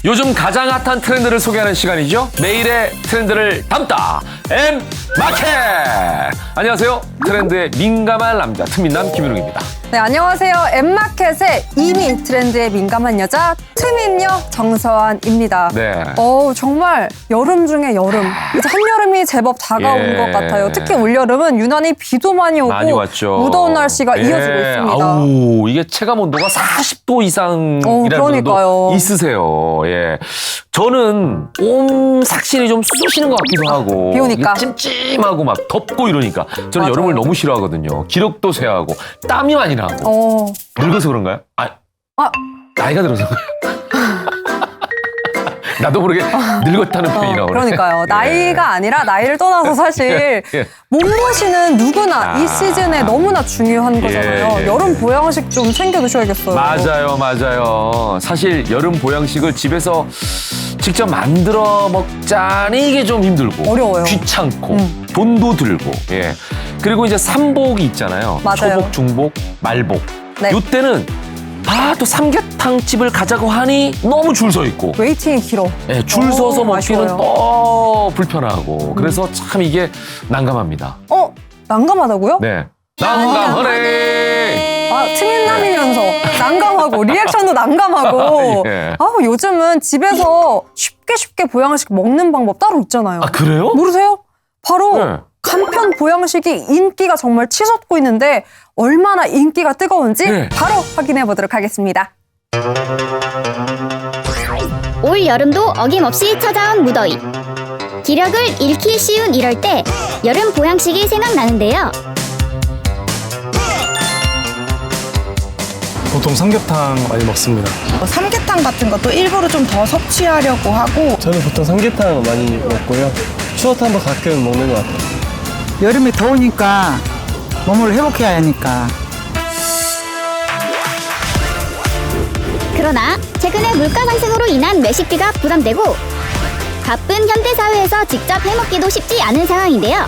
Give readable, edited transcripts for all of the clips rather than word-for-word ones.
요즘 가장 핫한 트렌드를 소개하는 시간이죠. 매일의 트렌드를 담다 M마켓. 안녕하세요. 트렌드에 민감한 남자 트민남 김윤욱입니다. 네, 안녕하세요. M마켓의 이미 트렌드에 민감한 여자 트민녀 정서환입니다. 네. 정말 여름 중에 여름. 이제 한여름이 제법 다가온 예. 것 같아요. 특히 올여름은 유난히 비도 많이 오고 많이 왔죠. 무더운 날씨가 이어지고 있습니다. 아우, 이게 체감 온도가 40도 이상이라는 그러니까요. 분도 있으세요. 예. 저는 삭신이 좀 쑤시는 것 같기도 하고 비 오니까. 찜찜하고 막 덥고 이러니까 저는 맞아요. 여름을 너무 싫어하거든요. 기력도 쇠하고 땀이 많이 나고. 늙어서 그런가요? 나이가 들어서 나도 모르게 늙었다는 표현이 나오네. 그러니까요. 예. 나이가 아니라 나이를 떠나서 사실 예. 몸보신은 누구나 이 시즌에 너무나 중요한 거잖아요. 예. 여름 보양식 좀 챙겨두셔야겠어요. 맞아요. 사실 여름 보양식을 집에서 직접 만들어 먹자니 이게 좀 힘들고 어려워요. 귀찮고 돈도 들고. 예. 그리고 이제 삼복이 있잖아요. 맞아요. 초복, 중복, 말복. 네. 이때는 또 삼계탕집을 가자고 하니 너무 줄 서 있고. 웨이팅이 길어. 예, 줄 서서 먹기는 아쉬워요. 또 불편하고. 그래서 참 이게 난감합니다. 난감하다고요? 네. 난감하네. 트민남이면서 난감하고 리액션도 난감하고. 예. 요즘은 집에서 쉽게 보양식 먹는 방법 따로 있잖아요. 그래요? 모르세요? 바로 네. 간편 보양식이 인기가 정말 치솟고 있는데 얼마나 인기가 뜨거운지 네. 바로 확인해 보도록 하겠습니다. 올 여름도 어김없이 찾아온 무더위. 기력을 잃기 쉬운 이럴 때 여름 보양식이 생각나는데요. 보통 삼계탕 많이 먹습니다. 삼계탕 같은 것도 일부러 좀 더 섭취하려고 하고 저는 보통 삼계탕 많이 먹고요. 추어탕도 가끔 먹는 것 같아요. 여름에 더우니까 몸을 회복해야 하니까. 그러나 최근에 물가 상승으로 인한 외식비가 부담되고 바쁜 현대 사회에서 직접 해먹기도 쉽지 않은 상황인데요.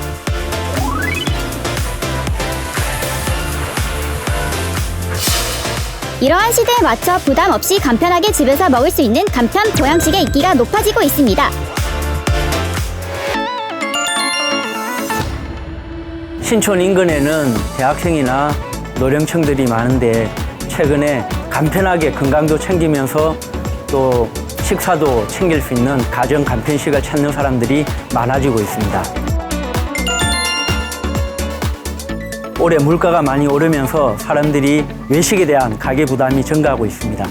이러한 시대에 맞춰 부담 없이 간편하게 집에서 먹을 수 있는 간편 보양식의 인기가 높아지고 있습니다. 신촌 인근에는 대학생이나 노령층들이 많은데 최근에 간편하게 건강도 챙기면서 또 식사도 챙길 수 있는 가정 간편식을 찾는 사람들이 많아지고 있습니다. 올해 물가가 많이 오르면서 사람들이 외식에 대한 가계 부담이 증가하고 있습니다.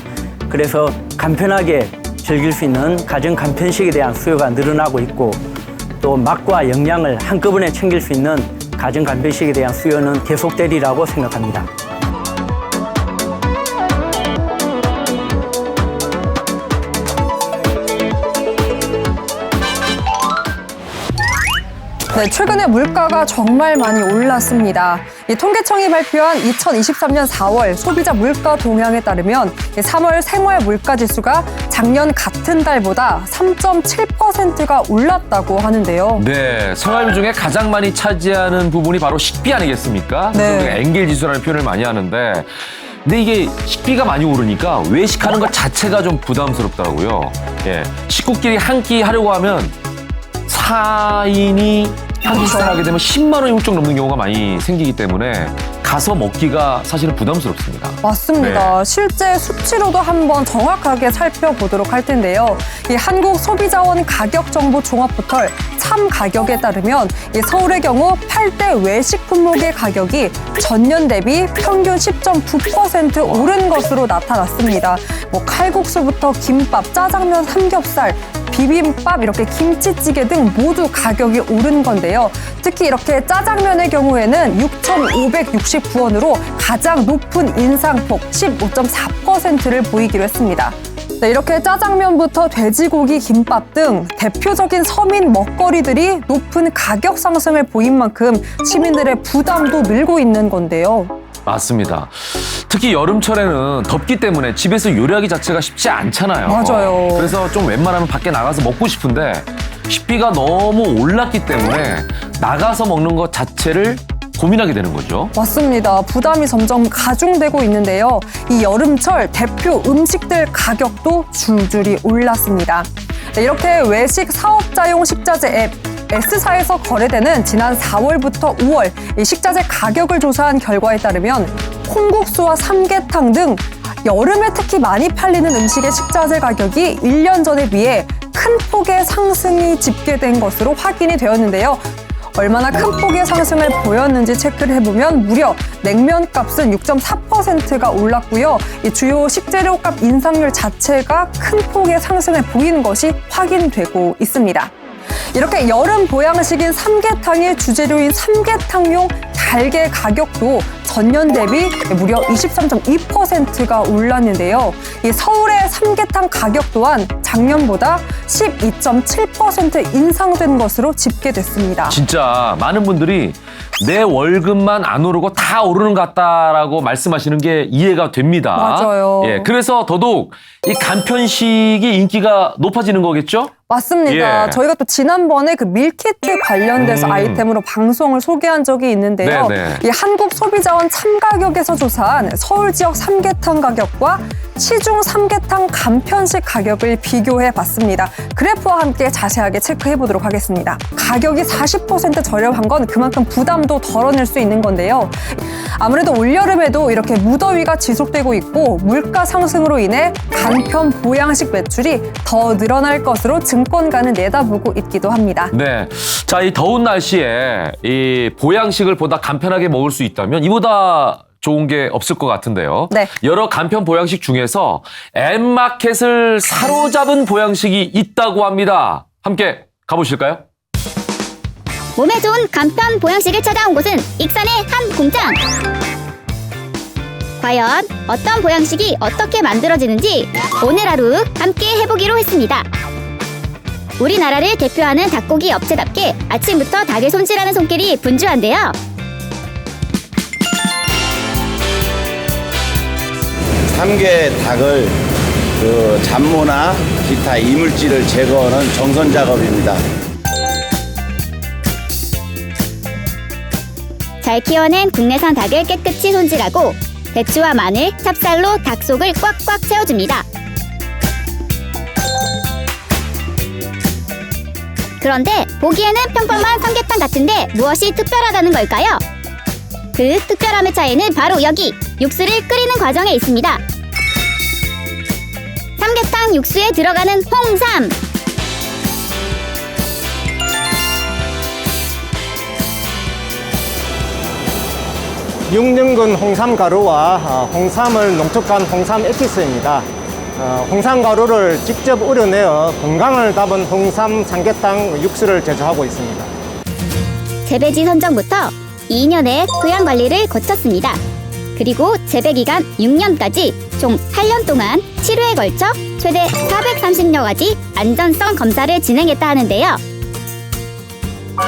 그래서 간편하게 즐길 수 있는 가정 간편식에 대한 수요가 늘어나고 있고 또 맛과 영양을 한꺼번에 챙길 수 있는 가정 간편식에 대한 수요는 계속되리라고 생각합니다. 네, 최근에 물가가 정말 많이 올랐습니다. 이 통계청이 발표한 2023년 4월 소비자 물가 동향에 따르면 3월 생활 물가 지수가 작년 같은 달보다 3.7%가 올랐다고 하는데요. 네, 생활비 중에 가장 많이 차지하는 부분이 바로 식비 아니겠습니까? 네. 우리가 엔겔 지수라는 표현을 많이 하는데, 근데 이게 식비가 많이 오르니까 외식하는 것 자체가 좀 부담스럽더라고요. 예, 식구끼리 한 끼 하려고 하면 4인이 한 끼 식사를 하게 되면 10만 원이 훌쩍 넘는 경우가 많이 생기기 때문에 가서 먹기가 사실은 부담스럽습니다. 맞습니다. 네. 실제 수치로도 한번 정확하게 살펴보도록 할 텐데요. 이 한국소비자원 가격정보 종합포털 참 가격에 따르면 이 서울의 경우 8대 외식 품목의 가격이 전년 대비 평균 10.9% 오른 것으로 나타났습니다. 칼국수부터 김밥, 짜장면, 삼겹살, 비빔밥, 이렇게 김치찌개 등 모두 가격이 오른 건데요. 특히 이렇게 짜장면의 경우에는 6,569원으로 가장 높은 인상폭 15.4%를 보이기로 했습니다. 네, 이렇게 짜장면부터 돼지고기, 김밥 등 대표적인 서민 먹거리들이 높은 가격 상승을 보인 만큼 시민들의 부담도 늘고 있는 건데요. 맞습니다. 특히 여름철에는 덥기 때문에 집에서 요리하기 자체가 쉽지 않잖아요. 맞아요. 그래서 좀 웬만하면 밖에 나가서 먹고 싶은데 식비가 너무 올랐기 때문에 나가서 먹는 것 자체를 고민하게 되는 거죠. 맞습니다. 부담이 점점 가중되고 있는데요. 이 여름철 대표 음식들 가격도 줄줄이 올랐습니다. 네, 이렇게 외식 사업자용 식자재 앱 S사에서 거래되는 지난 4월부터 5월 이 식자재 가격을 조사한 결과에 따르면 콩국수와 삼계탕 등 여름에 특히 많이 팔리는 음식의 식자재 가격이 1년 전에 비해 큰 폭의 상승이 집계된 것으로 확인이 되었는데요. 얼마나 큰 폭의 상승을 보였는지 체크를 해보면 무려 냉면 값은 6.4%가 올랐고요. 이 주요 식재료 값 인상률 자체가 큰 폭의 상승을 보이는 것이 확인되고 있습니다. 이렇게 여름 보양식인 삼계탕의 주재료인 삼계탕용 달걀 가격도 전년 대비 무려 23.2%가 올랐는데요. 이 서울의 삼계탕 가격 또한 작년보다 12.7% 인상된 것으로 집계됐습니다. 진짜 많은 분들이 내 월급만 안 오르고 다 오르는 것 같다라고 말씀하시는 게 이해가 됩니다. 맞아요. 예, 그래서 더더욱 이 간편식이 인기가 높아지는 거겠죠? 맞습니다. 예. 저희가 또 지난번에 그 밀키트 관련돼서 아이템으로 방송을 소개한 적이 있는데요. 네네. 이 한국소비자원 참가격에서 조사한 서울 지역 삼계탕 가격과 시중 삼계탕 간편식 가격을 비교해 봤습니다. 그래프와 함께 자세하게 체크해 보도록 하겠습니다. 가격이 40% 저렴한 건 그만큼 부담도 덜어낼 수 있는 건데요. 아무래도 올여름에도 이렇게 무더위가 지속되고 있고 물가 상승으로 인해 간편 보양식 매출이 더 늘어날 것으로 증권가는 내다보고 있기도 합니다. 네. 자, 이 더운 날씨에 이 보양식을 보다 간편하게 먹을 수 있다면 이보다 좋은 게 없을 것 같은데요. 네. 여러 간편 보양식 중에서 엠마켓을 사로잡은 보양식이 있다고 합니다. 함께 가보실까요? 몸에 좋은 간편 보양식을 찾아온 곳은 익산의 한 공장. 과연 어떤 보양식이 어떻게 만들어지는지 오늘 하루 함께 해보기로 했습니다. 우리나라를 대표하는 닭고기 업체답게 아침부터 닭을 손질하는 손길이 분주한데요. 삼계닭을 잡모나 기타 이물질을 제거하는 정선 작업입니다. 잘 키워낸 국내산 닭을 깨끗이 손질하고 배추와 마늘, 찹쌀로 닭 속을 꽉꽉 채워줍니다. 그런데 보기에는 평범한 삼계탕 같은데 무엇이 특별하다는 걸까요? 그 특별함의 차이는 바로 여기 육수를 끓이는 과정에 있습니다. 삼계탕 육수에 들어가는 홍삼. 6년근 홍삼 가루와 홍삼을 농축한 홍삼 에키스입니다. 홍삼 가루를 직접 우려내어 건강을 담은 홍삼 삼계탕 육수를 제조하고 있습니다. 재배지 선정부터 2년의 토양 관리를 거쳤습니다. 그리고 재배 기간 6년까지 총 8년 동안 7회에 걸쳐 최대 430여 가지 안전성 검사를 진행했다 하는데요.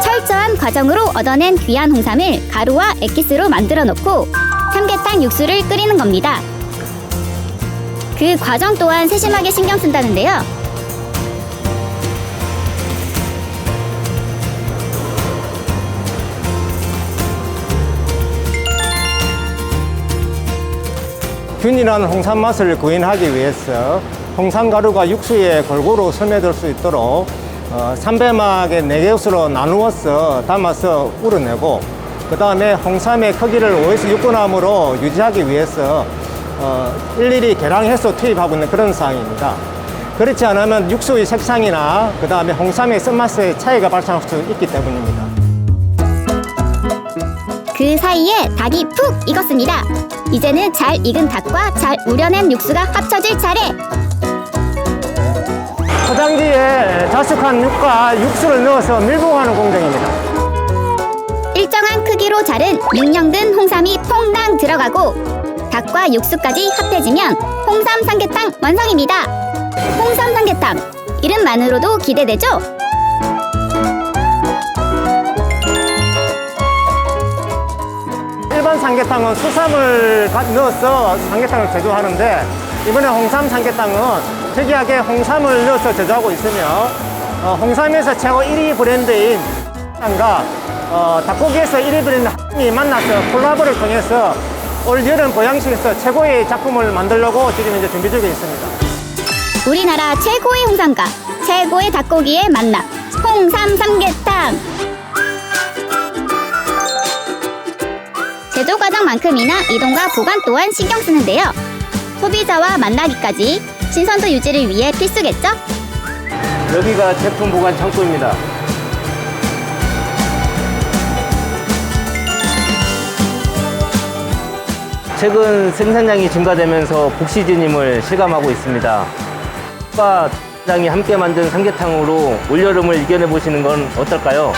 철저한 과정으로 얻어낸 귀한 홍삼을 가루와 액기스로 만들어 놓고 삼계탕 육수를 끓이는 겁니다. 그 과정 또한 세심하게 신경 쓴다는데요. 균일한 홍삼 맛을 구현하기 위해서 홍삼 가루가 육수에 골고루 스며들 수 있도록 3배막의 4개수로 나누어서 담아서 우려내고 그 다음에 홍삼의 크기를 5에서 6g으로 유지하기 위해서 일일이 계량해서 투입하고 있는 그런 상황입니다. 그렇지 않으면 육수의 색상이나 그 다음에 홍삼의 쓴맛의 차이가 발생할 수 있기 때문입니다. 그 사이에 닭이 푹 익었습니다. 이제는 잘 익은 닭과 잘 우려낸 육수가 합쳐질 차례. 포장지에 자숙한 육과 육수를 넣어서 밀봉하는 공정입니다. 일정한 크기로 자른 6년근 홍삼이 퐁당 들어가고 닭과 육수까지 합해지면 홍삼 삼계탕 완성입니다. 홍삼 삼계탕, 이름만으로도 기대되죠? 일반 삼계탕은 수삼을 넣어서 삼계탕을 제조하는데 이번에 홍삼 삼계탕은 특이하게 홍삼을 넣어서 제조하고 있으며 홍삼에서 최고 1위 브랜드인 과 닭고기에서 1위들인 한이 만나서 콜라보를 통해서 올 여름 보양식에서 최고의 작품을 만들려고 지금 이제 준비 중에 있습니다. 우리나라 최고의 홍삼과 최고의 닭고기의 만남, 홍삼 삼계탕. 제조 과정만큼이나 이동과 보관 또한 신경 쓰는데요. 소비자와 만나기까지 신선도 유지를 위해 필수겠죠? 여기가 제품 보관 창고입니다. 최근 생산량이 증가되면서 복시즌임을 실감하고 있습니다. 과 장이 함께 만든 삼계탕으로 올여름을 이겨내 보시는 건 어떨까요?